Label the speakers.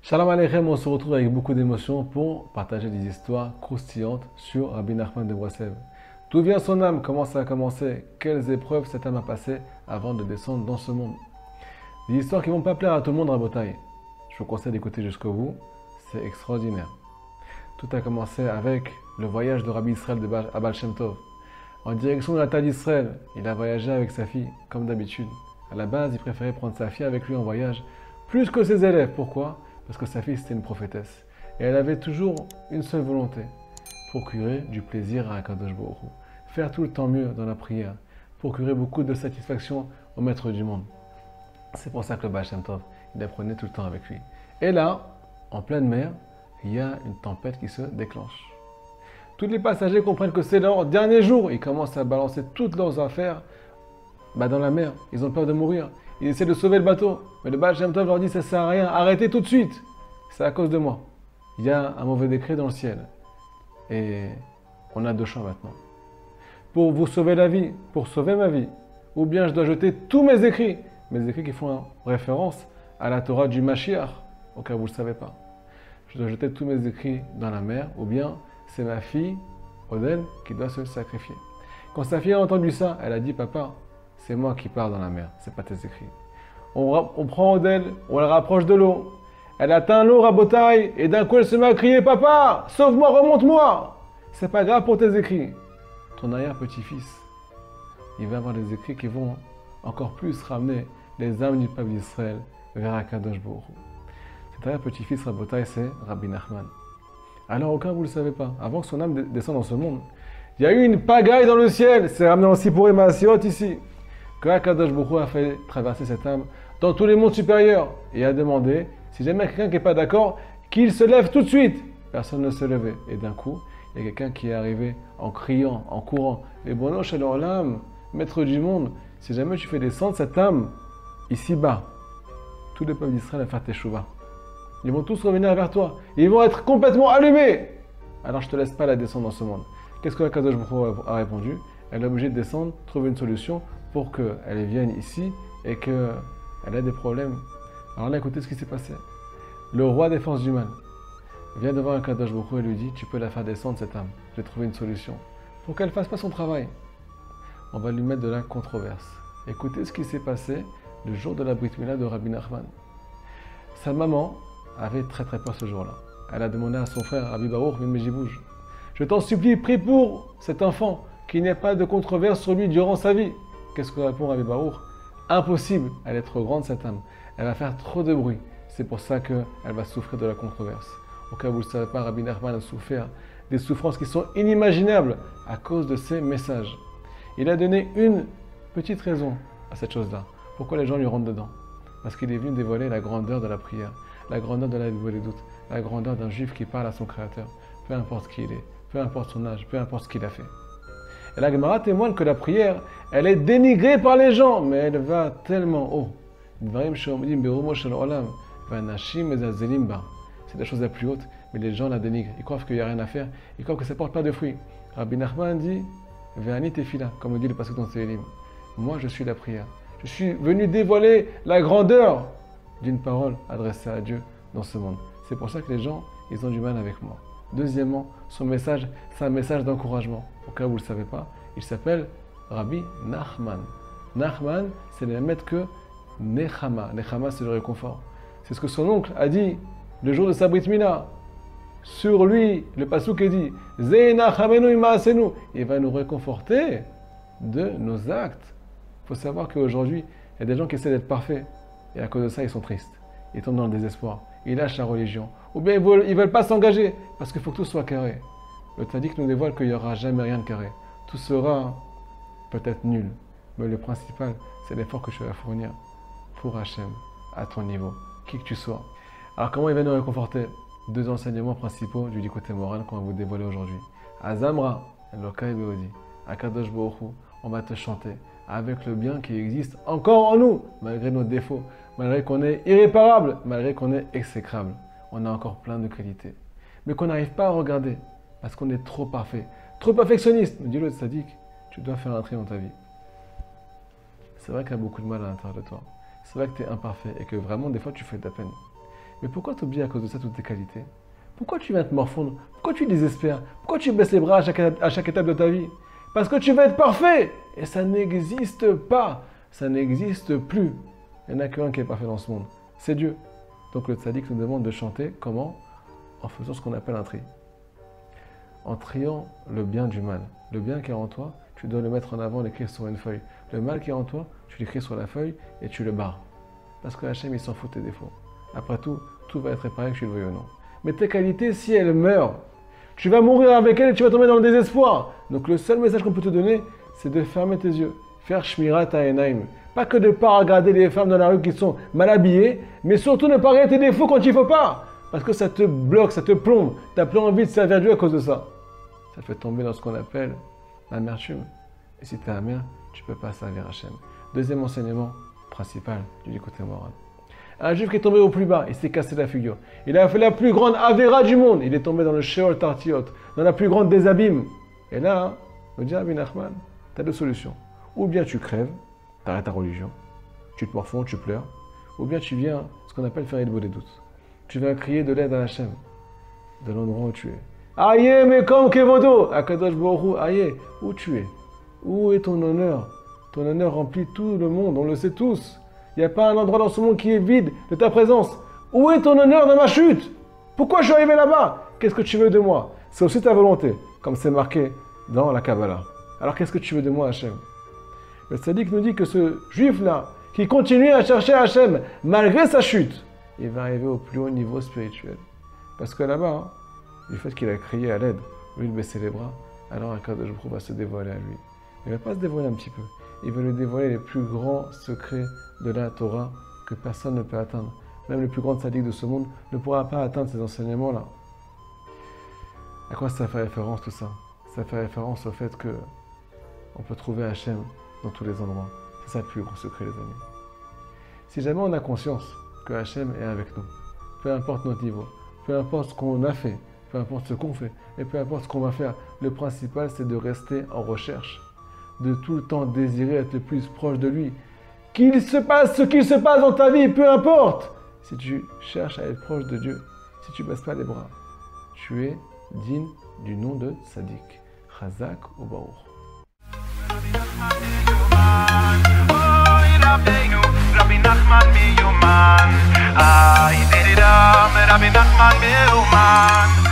Speaker 1: Shalom Aleichem, on se retrouve avec beaucoup d'émotion pour partager des histoires croustillantes sur Rabbi Nachman de Breslev. D'où vient son âme? Comment ça a commencé? Quelles épreuves cette âme a passées avant de descendre dans ce monde? Des histoires qui ne vont pas plaire à tout le monde, Rabotai. Je vous conseille d'écouter jusqu'au bout, c'est extraordinaire. Tout a commencé avec le voyage de Rabbi Israël à Baal Shem Tov. En direction de la terre d'Israël, il a voyagé avec sa fille, comme d'habitude. À la base, il préférait prendre sa fille avec lui en voyage, plus que ses élèves. Pourquoi? Parce que sa fille, c'était une prophétesse. Et elle avait toujours une seule volonté, procurer du plaisir à Akadosh Baruch Hu. Faire tout le temps mieux dans la prière, procurer beaucoup de satisfaction au maître du monde. C'est pour ça que le Baal Shem Tov, il apprenait tout le temps avec lui. Et là, en pleine mer, il y a une tempête qui se déclenche. Tous les passagers comprennent que c'est leur dernier jour. Ils commencent à balancer toutes leurs affaires dans la mer. Ils ont peur de mourir. Ils essaient de sauver le bateau. Mais le Baal Shem Tov leur dit, ça ne sert à rien, arrêtez tout de suite. C'est à cause de moi. Il y a un mauvais décret dans le ciel. Et on a deux choix maintenant. Pour vous sauver la vie, pour sauver ma vie, ou bien je dois jeter tous mes écrits qui font référence à la Torah du Mashiach, au cas où vous ne le savez pas. Je dois jeter tous mes écrits dans la mer, ou bien c'est ma fille, Odel, qui doit se sacrifier. Quand sa fille a entendu ça, elle a dit, papa, c'est moi qui pars dans la mer, c'est pas tes écrits. On prend Odel, on la rapproche de l'eau. Elle atteint l'eau, Rabotai, et d'un coup elle se met à crier, papa, sauve-moi, remonte-moi. C'est pas grave pour tes écrits. Ton arrière-petit-fils, il va avoir des écrits qui vont encore plus ramener les âmes du peuple d'Israël vers Akadosh Baruch Hu. Cet arrière-petit-fils, Rabotai, c'est Rabbi Nachman. Alors, au cas où vous ne le savez pas, avant que son âme descende dans ce monde, il y a eu une pagaille dans le ciel. C'est ramené en Sipur et Maasiot ici. Que Akadosh Baruch Hu a fait traverser cette âme dans tous les mondes supérieurs et a demandé, si jamais quelqu'un qui n'est pas d'accord, qu'il se lève tout de suite. Personne ne s'est levé. Et d'un coup, il y a quelqu'un qui est arrivé en criant, en courant. Et bon, Shalom l'âme, maître du monde, si jamais tu fais descendre cette âme ici-bas, tous les peuples d'Israël vont faire teshuva. Ils vont tous revenir vers toi. Ils vont être complètement allumés. Alors je ne te laisse pas la descendre dans ce monde. Qu'est-ce que Akadosh Baruch Hu a répondu? Elle est obligée de descendre, trouver une solution pour qu'elle vienne ici et qu'elle ait des problèmes. Alors là, écoutez ce qui s'est passé. Le roi des forces du mal vient devant Akadosh Baruch Hu et lui dit, tu peux la faire descendre cette âme. J'ai trouvé une solution. Pour qu'elle ne fasse pas son travail, on va lui mettre de la controverse. Écoutez ce qui s'est passé le jour de la Brit Mila de Rabbi Nachman. Sa maman avait très peur ce jour-là. Elle a demandé à son frère, Rabbi Baruch ben Mejibouj, je t'en supplie, prie pour cet enfant, qu'il n'y ait pas de controverse sur lui durant sa vie. Qu'est-ce que répond Rabbi Baruch? Impossible, elle est trop grande cette âme. Elle va faire trop de bruit. C'est pour ça qu'elle va souffrir de la controverse. Au cas où vous ne le savez pas, Rabbi Nachman a souffert des souffrances qui sont inimaginables à cause de ces messages. Il a donné une petite raison à cette chose-là. Pourquoi les gens lui rentrent dedans? Parce qu'il est venu dévoiler la grandeur de la prière, la grandeur de la des doutes, la grandeur d'un juif qui parle à son créateur, peu importe qui il est, peu importe son âge, peu importe ce qu'il a fait. Et la Gemara témoigne que la prière, elle est dénigrée par les gens, mais elle va tellement haut. C'est la chose la plus haute, mais les gens la dénigrent. Ils croient qu'il n'y a rien à faire, ils croient que ça ne porte pas de fruits. Rabbi Nachman dit, Ve'ani tefila, comme on dit le pasuk dans Télim. Moi, je suis la prière. Je suis venu dévoiler la grandeur d'une parole adressée à Dieu dans ce monde. C'est pour ça que les gens, ils ont du mal avec moi. Deuxièmement, son message, c'est un message d'encouragement. Au cas où vous ne le savez pas, il s'appelle Rabbi Nachman. Nachman, c'est le même maître que Nechama. Nechama, c'est le réconfort. C'est ce que son oncle a dit le jour de sa Brit Mila. Sur lui, le pasuk est dit Zeinachamenu imaasenu. Il va nous réconforter de nos actes. Il faut savoir qu'aujourd'hui, il y a des gens qui essaient d'être parfaits. Et à cause de ça, ils sont tristes. Ils tombent dans le désespoir. Ils lâchent la religion. Ou bien ils ne veulent pas s'engager. Parce qu'il faut que tout soit carré. Le Tzadik nous dévoile qu'il n'y aura jamais rien de carré. Tout sera peut-être nul. Mais le principal, c'est l'effort que tu vas fournir pour Hachem, à ton niveau, qui que tu sois. Alors comment il va nous réconforter? Deux enseignements principaux du côté moral qu'on va vous dévoiler aujourd'hui. Azamra, Elokai Beodi, Akadosh Baruch Hu, on va te chanter avec le bien qui existe encore en nous, malgré nos défauts, malgré qu'on est irréparable, malgré qu'on est exécrable. On a encore plein de qualités. Mais qu'on n'arrive pas à regarder, parce qu'on est trop parfait, trop perfectionniste. Me dit le tzaddik, tu dois faire un tri dans ta vie. C'est vrai qu'il y a beaucoup de mal à l'intérieur de toi. C'est vrai que tu es imparfait et que vraiment, des fois, tu fais de la peine. Mais pourquoi t'oublies à cause de ça toutes tes qualités? Pourquoi tu viens te morfondre? Pourquoi tu désespères? Pourquoi tu baisses les bras à chaque étape de ta vie? Parce que tu veux être parfait. Et ça n'existe pas. Ça n'existe plus. Il n'y en a qu'un qui est parfait dans ce monde. C'est Dieu. Donc le tzaddik nous demande de chanter comment? En faisant ce qu'on appelle un tri. En triant le bien du mal. Le bien qui est en toi, tu dois le mettre en avant, l'écrire sur une feuille. Le mal qui est en toi, tu l'écris sur la feuille et tu le barres. Parce que Hachem, il s'en fout de tes défauts. Après tout, tout va être réparé, que tu le veuilles ou non. Mais tes qualités, si elles meurent, tu vas mourir avec elles et tu vas tomber dans le désespoir. Donc le seul message qu'on peut te donner, c'est de fermer tes yeux. Faire shmirat ha'enaim. Pas que de ne pas regarder les femmes dans la rue qui sont mal habillées, mais surtout ne pas regarder tes défauts quand il ne faut pas. Parce que ça te bloque, ça te plombe. Tu n'as plus envie de servir Dieu à cause de ça. Ça te fait tomber dans ce qu'on appelle l'amertume. Et si tu es amer, tu ne peux pas servir Hachem. Deuxième enseignement principal du côté moral. Un juif qui est tombé au plus bas, il s'est cassé la figure. Il a fait la plus grande avéra du monde. Il est tombé dans le Sheol Tartiot, dans la plus grande des abîmes. Et là, me dit Rabbi Nachman, tu as deux solutions. Ou bien tu crèves, tu arrêtes ta religion, tu te morfonds, tu pleures. Ou bien tu viens, ce qu'on appelle faire une des doutes. Tu viens crier de l'aide à Hachem, de l'endroit où tu es. Aïe, mais comme Kevodo, Akadosh Baruch Hu, aïe, où tu es? Où est ton honneur? Ton honneur remplit tout le monde, on le sait tous. Il n'y a pas un endroit dans ce monde qui est vide de ta présence. Où est ton honneur dans ma chute? Pourquoi je suis arrivé là-bas? Qu'est-ce que tu veux de moi? C'est aussi ta volonté, comme c'est marqué dans la Kabbalah. Alors qu'est-ce que tu veux de moi, Hachem? Le tzaddik nous dit que ce juif-là, qui continue à chercher Hachem, malgré sa chute, il va arriver au plus haut niveau spirituel. Parce que là-bas, du fait qu'il a crié à l'aide, au lieu de baisser les bras, alors un Kadosh Baruch Hu va se dévoiler à lui. Il ne va pas se dévoiler un petit peu. Il va lui dévoiler les plus grands secrets de la Torah que personne ne peut atteindre. Même le plus grand tzaddik de ce monde ne pourra pas atteindre ces enseignements-là. À quoi ça fait référence tout ça? Ça fait référence au fait que on peut trouver Hachem dans tous les endroits. C'est ça le plus grand secret, les amis. Si jamais on a conscience que Hachem est avec nous, peu importe notre niveau, peu importe ce qu'on a fait, peu importe ce qu'on fait, et peu importe ce qu'on va faire, le principal c'est de rester en recherche, de tout le temps désirer être le plus proche de lui. Qu'il se passe ce qu'il se passe dans ta vie, peu importe. Si tu cherches à être proche de Dieu, si tu ne baisses pas les bras, tu es digne du nom de Tzaddik. Chazak ou Baruch. Rabbi Nachman miuman, Rabbi Nachman miuman.